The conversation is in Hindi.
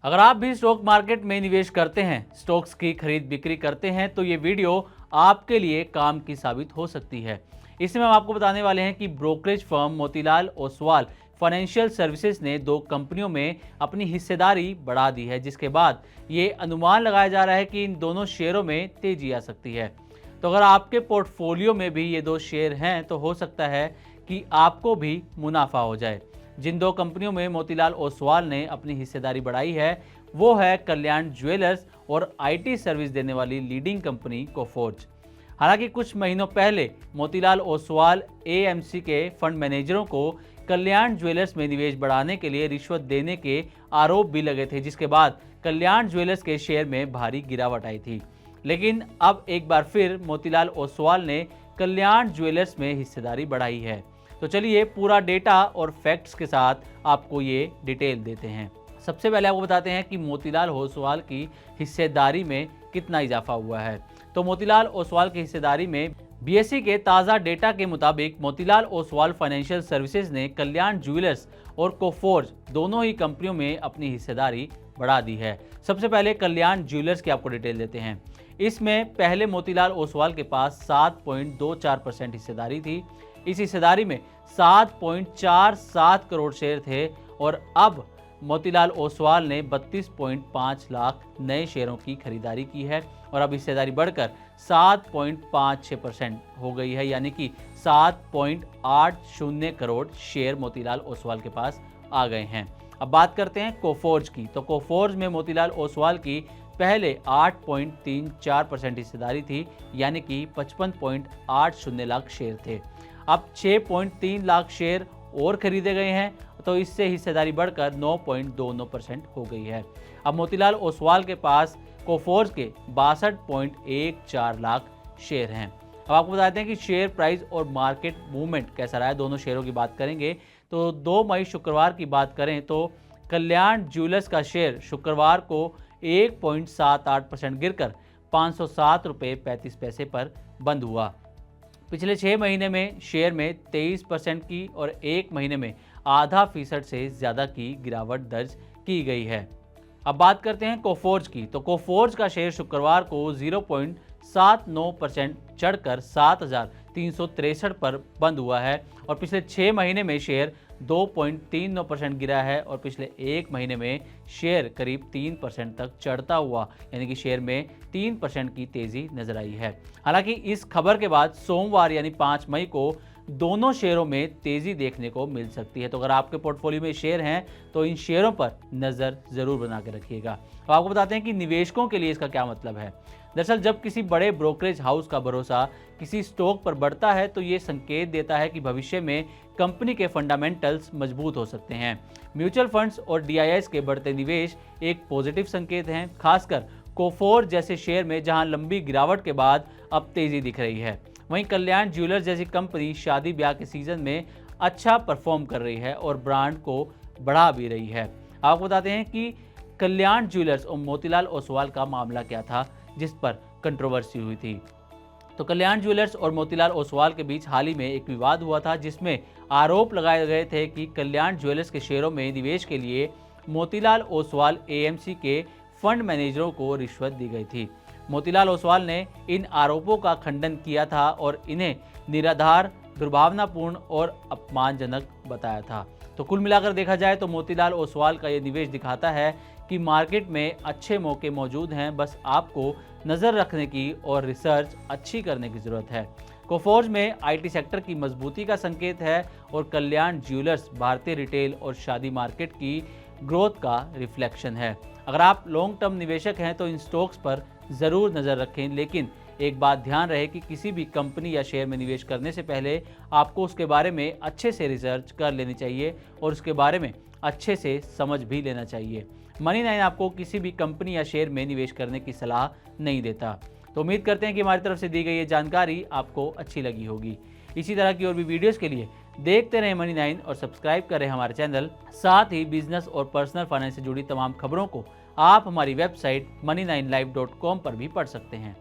अगर आप भी स्टॉक मार्केट में निवेश करते हैं, स्टॉक्स की खरीद बिक्री करते हैं, तो ये वीडियो आपके लिए काम की साबित हो सकती है। इसमें हम आपको बताने वाले हैं कि brokerage firm Motilal Oswal financial services ने दो कंपनियों में अपनी हिस्सेदारी बढ़ा दी है, जिसके बाद ये अनुमान लगाया जा रहा है कि इन दोनों शेयरों में तेजी आ सकती है। तो अगर आपके पोर्टफोलियो में भी ये दो शेयर हैं तो हो सकता है कि आपको भी मुनाफा हो जाए। जिन दो कंपनियों में मोतीलाल ओसवाल ने अपनी हिस्सेदारी बढ़ाई है वो है कल्याण ज्वेलर्स और आईटी सर्विस देने वाली लीडिंग कंपनी कोफोर्ज। हालांकि कुछ महीनों पहले मोतीलाल ओसवाल एएमसी के फंड मैनेजरों को कल्याण ज्वेलर्स में निवेश बढ़ाने के लिए रिश्वत देने के आरोप भी लगे थे, जिसके बाद कल्याण ज्वेलर्स के शेयर में भारी गिरावट आई थी। लेकिन अब एक बार फिर मोतीलाल ओसवाल ने कल्याण ज्वेलर्स में हिस्सेदारी बढ़ाई है। तो चलिए पूरा डेटा और फैक्ट्स के साथ आपको ये डिटेल देते हैं। सबसे पहले आपको बताते हैं कि मोतीलाल ओसवाल की हिस्सेदारी में कितना इजाफा हुआ है। तो मोतीलाल ओसवाल की हिस्सेदारी में बीएसई के ताज़ा डेटा के मुताबिक मोतीलाल ओसवाल फाइनेंशियल सर्विसेज ने कल्याण ज्वेलर्स और कोफोर्ज दोनों ही कंपनियों में अपनी हिस्सेदारी बढ़ा दी है। सबसे पहले कल्याण ज्वेलर्स की आपको डिटेल देते हैं। इसमें पहले मोतीलाल ओसवाल के पास 7.24% हिस्सेदारी थी। इस हिस्सेदारी में 7.47 करोड़ शेयर थे और अब मोतीलाल ओसवाल ने 32.5 लाख नए शेयरों की खरीदारी की है और अब हिस्सेदारी बढ़कर 7.56% हो गई है, यानी कि 7.80 करोड़ शेयर मोतीलाल ओसवाल के पास आ गए हैं। अब बात करते हैं कोफोर्ज की। तो कोफोर्ज में मोतीलाल ओसवाल की पहले 8.34% हिस्सेदारी थी, यानी कि 55.80 लाख शेयर थे। अब 6.3 लाख शेयर और खरीदे गए हैं, तो इससे हिस्सेदारी बढ़कर 9.29% हो गई है। अब मोतीलाल ओसवाल के पास कोफोर्ज के 62.14 लाख शेयर हैं। अब आपको बताते हैं कि शेयर प्राइस और मार्केट मूवमेंट कैसा रहा है। दोनों शेयरों की बात करेंगे तो 2 मई शुक्रवार की बात करें तो कल्याण ज्वेलर्स का शेयर शुक्रवार को 1.78% गिरकर 507 रुपये 35 पैसे पर बंद हुआ। पिछले 6 महीने में शेयर में 23% की और 1 महीने में ½ से ज़्यादा की गिरावट दर्ज की गई है। अब बात करते हैं कोफोर्ज की। तो कोफोर्ज का शेयर शुक्रवार को 0.79% चढ़कर 7,363 पर बंद हुआ है और पिछले 6 महीने में शेयर 2.39% गिरा है और पिछले 1 महीने में शेयर करीब 3% तक चढ़ता हुआ, यानी कि शेयर में 3% की तेज़ी नजर आई है। हालांकि इस खबर के बाद सोमवार यानी 5 मई को दोनों शेयरों में तेज़ी देखने को मिल सकती है। तो अगर आपके पोर्टफोलियो में शेयर हैं तो इन शेयरों पर नज़र ज़रूर बना के रखिएगा। तो आपको बताते हैं कि निवेशकों के लिए इसका क्या मतलब है। दरअसल जब किसी बड़े ब्रोकरेज हाउस का भरोसा किसी स्टॉक पर बढ़ता है तो ये संकेत देता है कि भविष्य में कंपनी के फंडामेंटल्स मजबूत हो सकते हैं। म्यूचुअल फंड्स और डीआईएस के बढ़ते निवेश एक पॉजिटिव संकेत हैं, खासकर कोफोर्ज जैसे शेयर में जहां लंबी गिरावट के बाद अब तेजी दिख रही है। वहीं कल्याण ज्वेलर्स जैसी कंपनी शादी ब्याह के सीजन में अच्छा परफॉर्म कर रही है और ब्रांड को बढ़ा भी रही है। आपको बताते हैं कि कल्याण ज्वेलर्स और मोतीलाल ओसवाल का मामला क्या था जिस पर कंट्रोवर्सी हुई थी। तो कल्याण ज्वेलर्स और मोतीलाल ओसवाल के बीच हाल ही में एक विवाद हुआ था, जिसमें आरोप लगाए गए थे कि कल्याण ज्वेलर्स के शेयरों में निवेश के लिए मोतीलाल ओसवाल एएमसी के फंड मैनेजरों को रिश्वत दी गई थी। मोतीलाल ओसवाल ने इन आरोपों का खंडन किया था और इन्हें निराधार, दुर्भावनापूर्ण और अपमानजनक बताया था। तो कुल मिलाकर देखा जाए तो मोतीलाल ओसवाल का ये निवेश दिखाता है कि मार्केट में अच्छे मौके मौजूद हैं, बस आपको नज़र रखने की और रिसर्च अच्छी करने की ज़रूरत है। कोफोर्ज में आईटी सेक्टर की मजबूती का संकेत है और कल्याण ज्वेलर्स भारतीय रिटेल और शादी मार्केट की ग्रोथ का रिफ्लेक्शन है। अगर आप लॉन्ग टर्म निवेशक हैं तो इन स्टॉक्स पर ज़रूर नज़र रखें, लेकिन एक बात ध्यान रहे कि किसी भी कंपनी या शेयर में निवेश करने से पहले आपको उसके बारे में अच्छे से रिसर्च कर लेनी चाहिए और उसके बारे में अच्छे से समझ भी लेना चाहिए। मनी 9 आपको किसी भी कंपनी या शेयर में निवेश करने की सलाह नहीं देता। तो उम्मीद करते हैं कि हमारी तरफ से दी गई ये जानकारी आपको अच्छी लगी होगी। इसी तरह की और भी वीडियोस के लिए देखते रहें मनी 9 और सब्सक्राइब करें हमारे चैनल। साथ ही बिजनेस और पर्सनल फाइनेंस से जुड़ी तमाम खबरों को आप हमारी वेबसाइट money9live.com पर भी पढ़ सकते हैं।